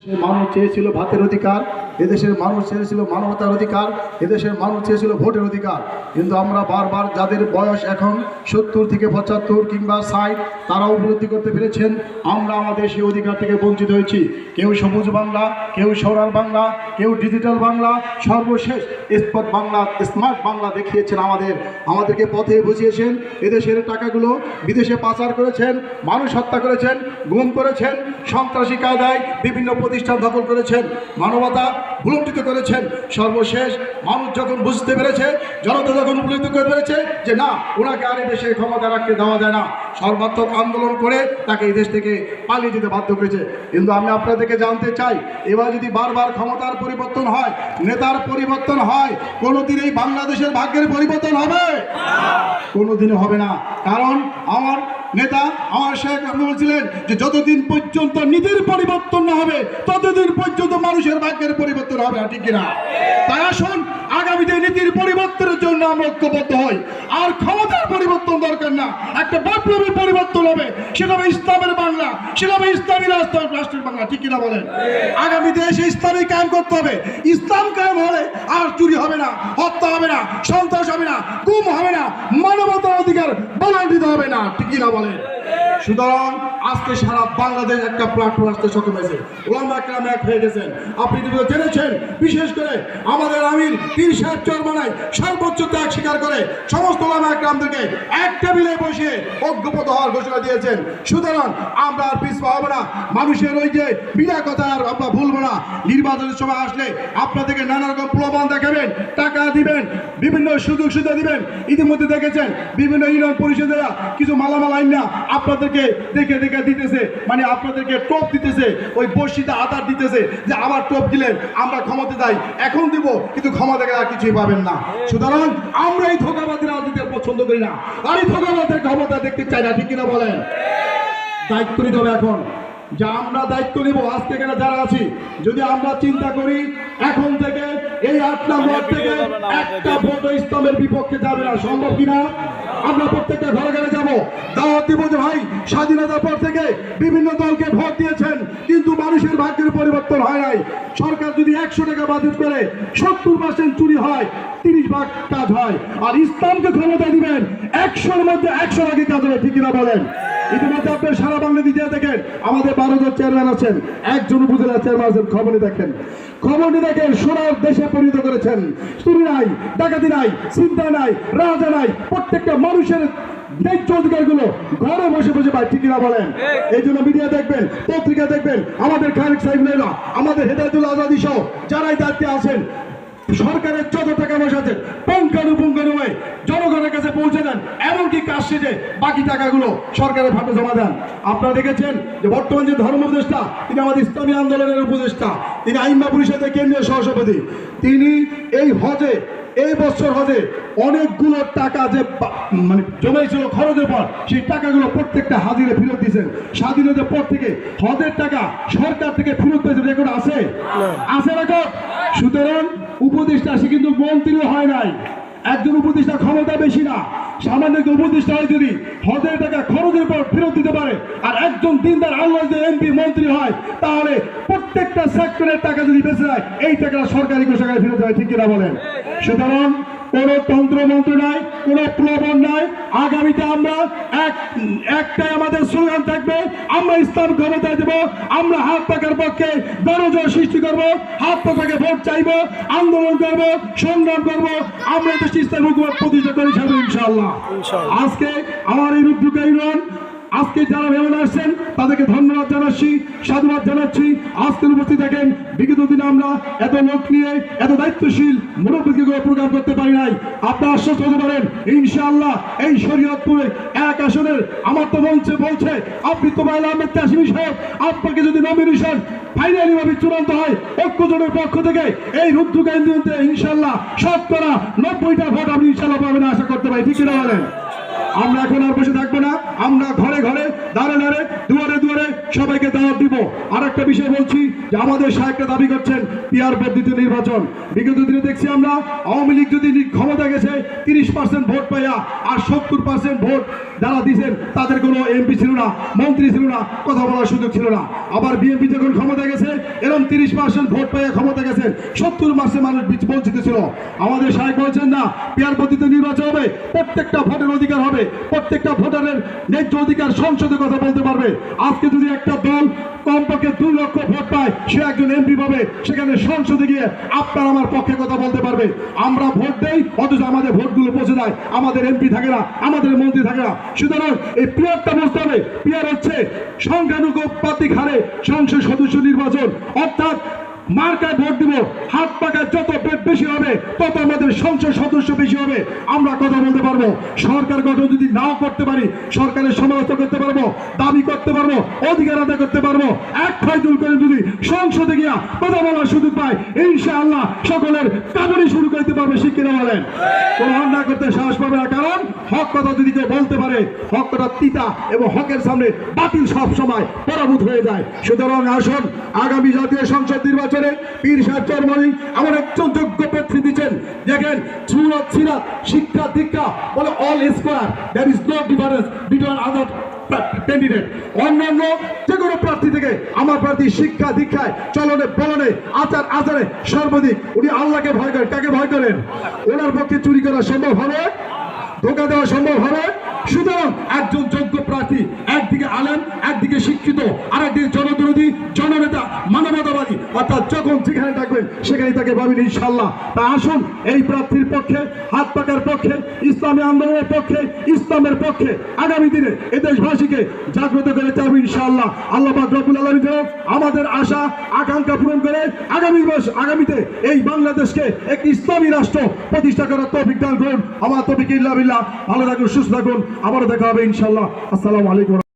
মানুষ চেয়েছিল ভাতের অধিকার, এদেশের মানুষ চেয়েছিল মানবতার অধিকার, এদেশের মানুষ চেয়েছিল ভোটের অধিকার। কিন্তু আমরা বারবার যাদের বয়স এখন 70 থেকে 75 কিংবা 60, তারা উপলব্ধি করতে পেরেছেন আমরা আমাদের সেই অধিকার থেকে বঞ্চিত হয়েছি। কেউ সবুজ বাংলা, কেউ সোনার বাংলা, কেউ ডিজিটাল বাংলা, সর্বশেষ স্মার্ট বাংলা দেখিয়েছেন আমাদেরকে পথে বুঝিয়েছেন। এদেশের টাকাগুলো বিদেশে পাচার করেছেন, মানুষ হত্যা করেছেন, গুম করেছেন, সন্ত্রাসী কায়দায় বিভিন্ন প্রতিষ্ঠান দখল করেছেন, মানবতা ভুলুণ্ঠিত করেছেন। সর্বশেষ মানুষ যখন বুঝতে পেরেছে, জনতা যখন উপলব্ধি করে পেরেছে যে না, ওনাকে আর এই দেশে ক্ষমতা রাখতে দেওয়া যায় না, সর্বাত্মক আন্দোলন করে তাকে এই দেশ থেকে পালিয়ে যেতে বাধ্য করেছে। কিন্তু আমি আপনাদেরকে জানতে চাই, এবার যদি বারবার ক্ষমতার পরিবর্তন হয়, নেতার পরিবর্তন হয়, কোনোদিন এই বাংলাদেশের ভাগ্যের পরিবর্তন হবে? কোনোদিনও হবে না। কারণ আমার নেতা আমার শেখ বলছিলেন যে যতদিন পর্যন্ত নীতির পরিবর্তন না হবে ততদিন পর্যন্ত মানুষের ভাগ্যের পরিবর্তন হবে না, ঠিক কিনা? তাই আসুন আগামীতে নীতির পরিবর্তনের জন্য আমরা ঐক্যবদ্ধ হই। আর ক্ষমতার পরিবর্তন দরকার না, একটা বৈপ্লবিক পরিবর্তন হবে, সেটা হবে ইসলামের বাংলা, সেটা হবে ইসলামী রাষ্ট্রের বাংলা, ঠিক কিনা বলেন? আগামী দেশে ইসলামী কায়েম করতে হবে। ইসলাম কায়েম হলে আর চুরি হবে না, হত্যা হবে না, সন্ত্রাস হবে না, গুম হবে না, মানবতার অধিকার বলান্বিত হবে না, ঠিক কিনা বলেন? সুতরাং আজকে সারা বাংলাদেশ একটা প্ল্যাটফর্ম আসতে সক্ষম হয়েছে, ওলামা কেরাম এক হয়ে গেছেন। আপনি যদি জেনেছেন, বিশেষ করে আমাদের আমির পীর সাহেব চরমনাই সর্বোচ্চ ত্যাগ স্বীকার করে সমস্ত ওলামা কেরামদেরকে এক টেবিলে বসে ঐক্যবদ্ধ হওয়ার ঘোষণা দিয়েছেন। সুতরাং আমরা আর পিছপা হবো না। মানুষের ওই যে বিনা কথা আর আমরা ভুলবো না। নির্বাচনের সময় আসলে আপনাদেরকে নানা রকম প্রমাণ দেখাবেন, টাকা দিবেন, বিভিন্ন সুযোগ সুবিধা দিবেন। ইতিমধ্যে দেখেছেন বিভিন্ন ইউনিয়ন পরিষদেরা কিছু মালামাল আইন না আপনাদেরকে দেখে দেখে দিতেছে, মানে আপনাদেরকে টোপ দিতেছে, ওই বর্ষিতে আধার দিতেছে যে আবার টোপ দিলেন আমরা ক্ষমতা যাই, এখন দিব, কিন্তু ক্ষমতা গেলে আর কিছুই পাবেন না। সুতরাং আমরা এই ধোঁকাবাদী রাজনীতি পছন্দ করি না, আর এই ধোঁকাবাদের ক্ষমতা দেখতে চাই না, ঠিক কিনা বলেন? দায়িত্ব নিতে হবে এখন, যা আমরা দায়িত্ব নিব আজকে এখানে যারা আছি। যদি আমরা চিন্তা করি এখন থেকে এই 8 নম্বর থেকে একটা ভোটও ইসলামের বিপক্ষে যাবে না, সম্ভব কিনা? আমরা প্রত্যেকটা ঘরে ঘরে যাবো, দাওয়াত দিব যে ভাই স্বাধীনতার পর থেকে বিভিন্ন দলকে ভোট দিয়েছেন কিন্তু মানুষের ভাগ্যের পরিবর্তন হয় নাই। সরকার যদি 100 টাকা বাজেট করে 70% চুরি হয়, 30 ভাগ কাজ হয়। আর ইসলামকে ক্ষমতা দিবেন 100-এর মধ্যে 100 ভাগে কাজ হবে, ঠিক কিনা বলেন? ইতিমধ্যে আপনি সারা বাংলাদেশ দিয়ে দেখেন আমাদের 12 জন চেয়ারম্যান আছেন, একজন উপজেলা চেয়ারম্যান আছেন। খবরটি দেখেন, সোনার দেশে পরিণত করেছেন। চুরি নাই, ডাকাতি নাই, চিন্তা নাই, রাজা নাই, প্রত্যেকটা মানুষের ন্যায্য অধিকারগুলো ঘরে বসে বসে পায়, ঠিক কিনা বলেন? এই জন্য মিডিয়া দেখবেন, পত্রিকা দেখবেন, আমাদের খালেক সাহেবরা, আমাদের হেদায়েতুল আজাদী সহ যারাই দায়িত্বে আছেন, সরকারের যত টাকা পয়সা আছে পুঙ্খানুপুঙ্খানুভাবে জনগণের কাছে পৌঁছে দেন, এমনকি কাজ শেষে বাকি টাকাগুলো সরকারের ফান্ডে জমা দেন। আপনারা দেখেছেন যে বর্তমান যে ধর্ম উপদেষ্টা, তিনি আমাদের ইসলামী আন্দোলনের উপদেষ্টা, তিনি আইম্মা পরিষদের কেন্দ্রীয় সহসভাপতি। তিনি এই বছর হজে অনেকগুলো টাকা যে মানে জমেছিল খরচের পর, সেই টাকাগুলো প্রত্যেকটা হাজিরে ফেরত দিয়েছেন। স্বাধীনতার পর থেকে হজের টাকা সরকার থেকে ফেরত পেয়েছে, রেকর্ড আছে রেকর্ড। সুতরাং উপদেষ্টা সে কিন্তু মন্ত্রী হয় নাই। একজন উপদেষ্টা ক্ষমতা বেশি না, সামান্য উপদেষ্টা হয় যদি হজের টাকা খরচের পর ফেরত দিতে পারে, আর একজন দিনদার আল্লাহ যদি এমপি মন্ত্রী হয়, তাহলে প্রত্যেকটা সেক্টরের টাকা যদি বেঁচে যায়, এই টাকা সরকারি কোষাগারে ফেরত যায়, ঠিক কিনা বলেন? সুতরাং কোনো তন্ত্রমন্ত্র নাই, কোনো প্রলোভন নাই। আগামীতে আমরা একটাই আমাদের স্লোগান থাকবে, আমরা ইসলাম ক্ষমতায় দেব। আমরা হাত পাকার পক্ষে গণজোয়ার সৃষ্টি করব, হাত পাকাকে ভোট চাইব, আন্দোলন করব, সংগ্রাম করব, আমরা দেশে ইসলাম হুকুমত প্রতিষ্ঠা করে ছাড়বো ইনশাআল্লাহ। আজকে আমার এই রুদ্রকা ইউনিয়ন আজকে যারা মেহমান আসছেন তাদেরকে ধন্যবাদ জানাচ্ছি, সাধুবাদ জানাচ্ছি। আজকের উপস্থিত দেখেন, বিগত দিনে আমরা এত লোক নিয়ে এত দায়িত্বশীল মুরব্বীকে প্রোগ্রাম করতে পারি নাই। আপনারা আশ্বস্ত হতে পারেন ইনশাআল্লাহ এই শরীয়তপুরে 1 আসনের আমার তো মঞ্চে বলছে আপনি তো বাইলা আহমেদ কাশিমি সাহেব, আপনাকে যদি নমিনেশন ফাইনালি ভাবে চূড়ান্ত হয় ঐক্যজোটের পক্ষ থেকে এই রুদ্রকা ইউনিয়নে ইনশাআল্লাহ 90টা ভোট আপনি ইনশাআল্লাহ পাবেন আশা করতে পারি, ঠিক কিনা বলেন? আমরা এখন আর বসে থাকবো না, আমরা ঘরে ঘরে দাঁড়ে দাঁড়ে দুয়ারে দুয়ারে সবাইকে দাওয়াত দিব। আর একটা বিষয় বলছি যে আমাদের সাহেবকে দাবি করছেন পিয়ার পদ্ধতি নির্বাচন। বিগত দিনে দেখছি আমরা আওয়ামী লীগ যদি ক্ষমতা গেছে 30% ভোট পাইয়া আর 70% ভোট যারা দিয়েছেন তাদের কোনো এমপি ছিল না, মন্ত্রী ছিল না, কথা বলার সুযোগ ছিল না। আবার বিএনপি যখন ক্ষমতা গেছে এরকম 30% ভোট পাইয়া ক্ষমতা গেছেন, 70% মানুষ বঞ্চিত ছিল। আমাদের সাহেব বলছেন না পিয়ার পদ্ধতি নির্বাচন হবে, প্রত্যেকটা ভোটের অধিকার হবে, প্রত্যেকটা ভোটারের ন্যায্য অধিকার সংসদে কথা বলতে পারবে। আজকে যদি একটা দল কমপক্ষে 2 লক্ষ ভোট পায়, সে একজন এমপি পাবে, সেখানে সংসদে গিয়ে আপনার আমার পক্ষে কথা বলতে পারবে। আমরা ভোট দেই অথচ আমাদের ভোটগুলো পৌঁছে যায়, আমাদের এমপি থাকে না, আমাদের মন্ত্রী থাকে না। সুতরাং এই পিয়ারটা বুঝতে হবে। পিয়ার হচ্ছে সংখ্যানুপাতিক হারে সংসদ সদস্য নির্বাচন, অর্থাৎ মার্কায় ভোট দিব, হাত পাকায় যত বেশি হবে তত আমাদের সংসদ সদস্য বেশি হবে, আমরা কথা বলতে পারবো। সরকার গঠন যদি নাও করতে পারি, সরকারের সমালোচনা করতে পারবো, দাবি করতে পারবো, অধিকার আদায় করতে পারবো। এক ফাইজুল করে যদি সংসদে গিয়া কথা বলার সুযোগ পায়, ইনশাআল্লাহ সকলের কাজটি শুরু করতে পারবে। শিক্ষিত বলেন কোন অন্যায় করতে সাহস পাবে না, কারণ হক কথা যদি কেউ বলতে পারে, হক কথা তিতা এবং হকের সামনে বাতিল সব সময় পরাভূত হয়ে যায়। সুতরাং আসুন আগামী জাতীয় সংসদ নির্বাচন পীর সাহেব চরমনি আমার একজন যোগ্য প্রার্থী দিচ্ছেন। দেখেন সুরত সিরাত শিক্ষা দীক্ষা বলে all square, there is no difference between other candidate. অন্যান্য যে কোনো প্রার্থী থেকে আমার প্রার্থী শিক্ষা দীক্ষায় চলনে বলনে আচার আচারে সর্বাধিক উনি আল্লাহকে ভয় করেন। কাকে ভয় করেন? ওনার পক্ষে চুরি করা সম্ভব হবে, ধোকা দেওয়া সম্ভব হবে। সুতরাং একজন যোগ্য প্রার্থী, একদিকে আলেম, একদিকে শিক্ষিত, আর একদিকে জনদরদী, জননেতা, মানবতাবাদী, অর্থাৎ যখন যেখানে থাকবেন সেখানে তাকে পাবেন ইনশাল্লাহ। তা আসুন এই প্রার্থীর পক্ষে, হাত পাকার পক্ষে, ইসলামী আন্দোলনের পক্ষে, ইসলামের পক্ষে আগামী দিনে এ দেশবাসীকে জাগ্রত করে যাবো ইনশাআল্লাহ। আল্লাহ পাক রব্বুল আলামিন যেন আমাদের আশা আকাঙ্ক্ষা পূরণ করে আগামীতে এই বাংলাদেশকে একটি ইসলামী রাষ্ট্র প্রতিষ্ঠা করার তৌফিক দান করুন। আমার তৌফিক ইল্লা বিল্লাহ। ভালো থাকুন, সুস্থ থাকুন, আবারও দেখা হবে ইনশাআল্লাহ। আসসালামু আলাইকুম।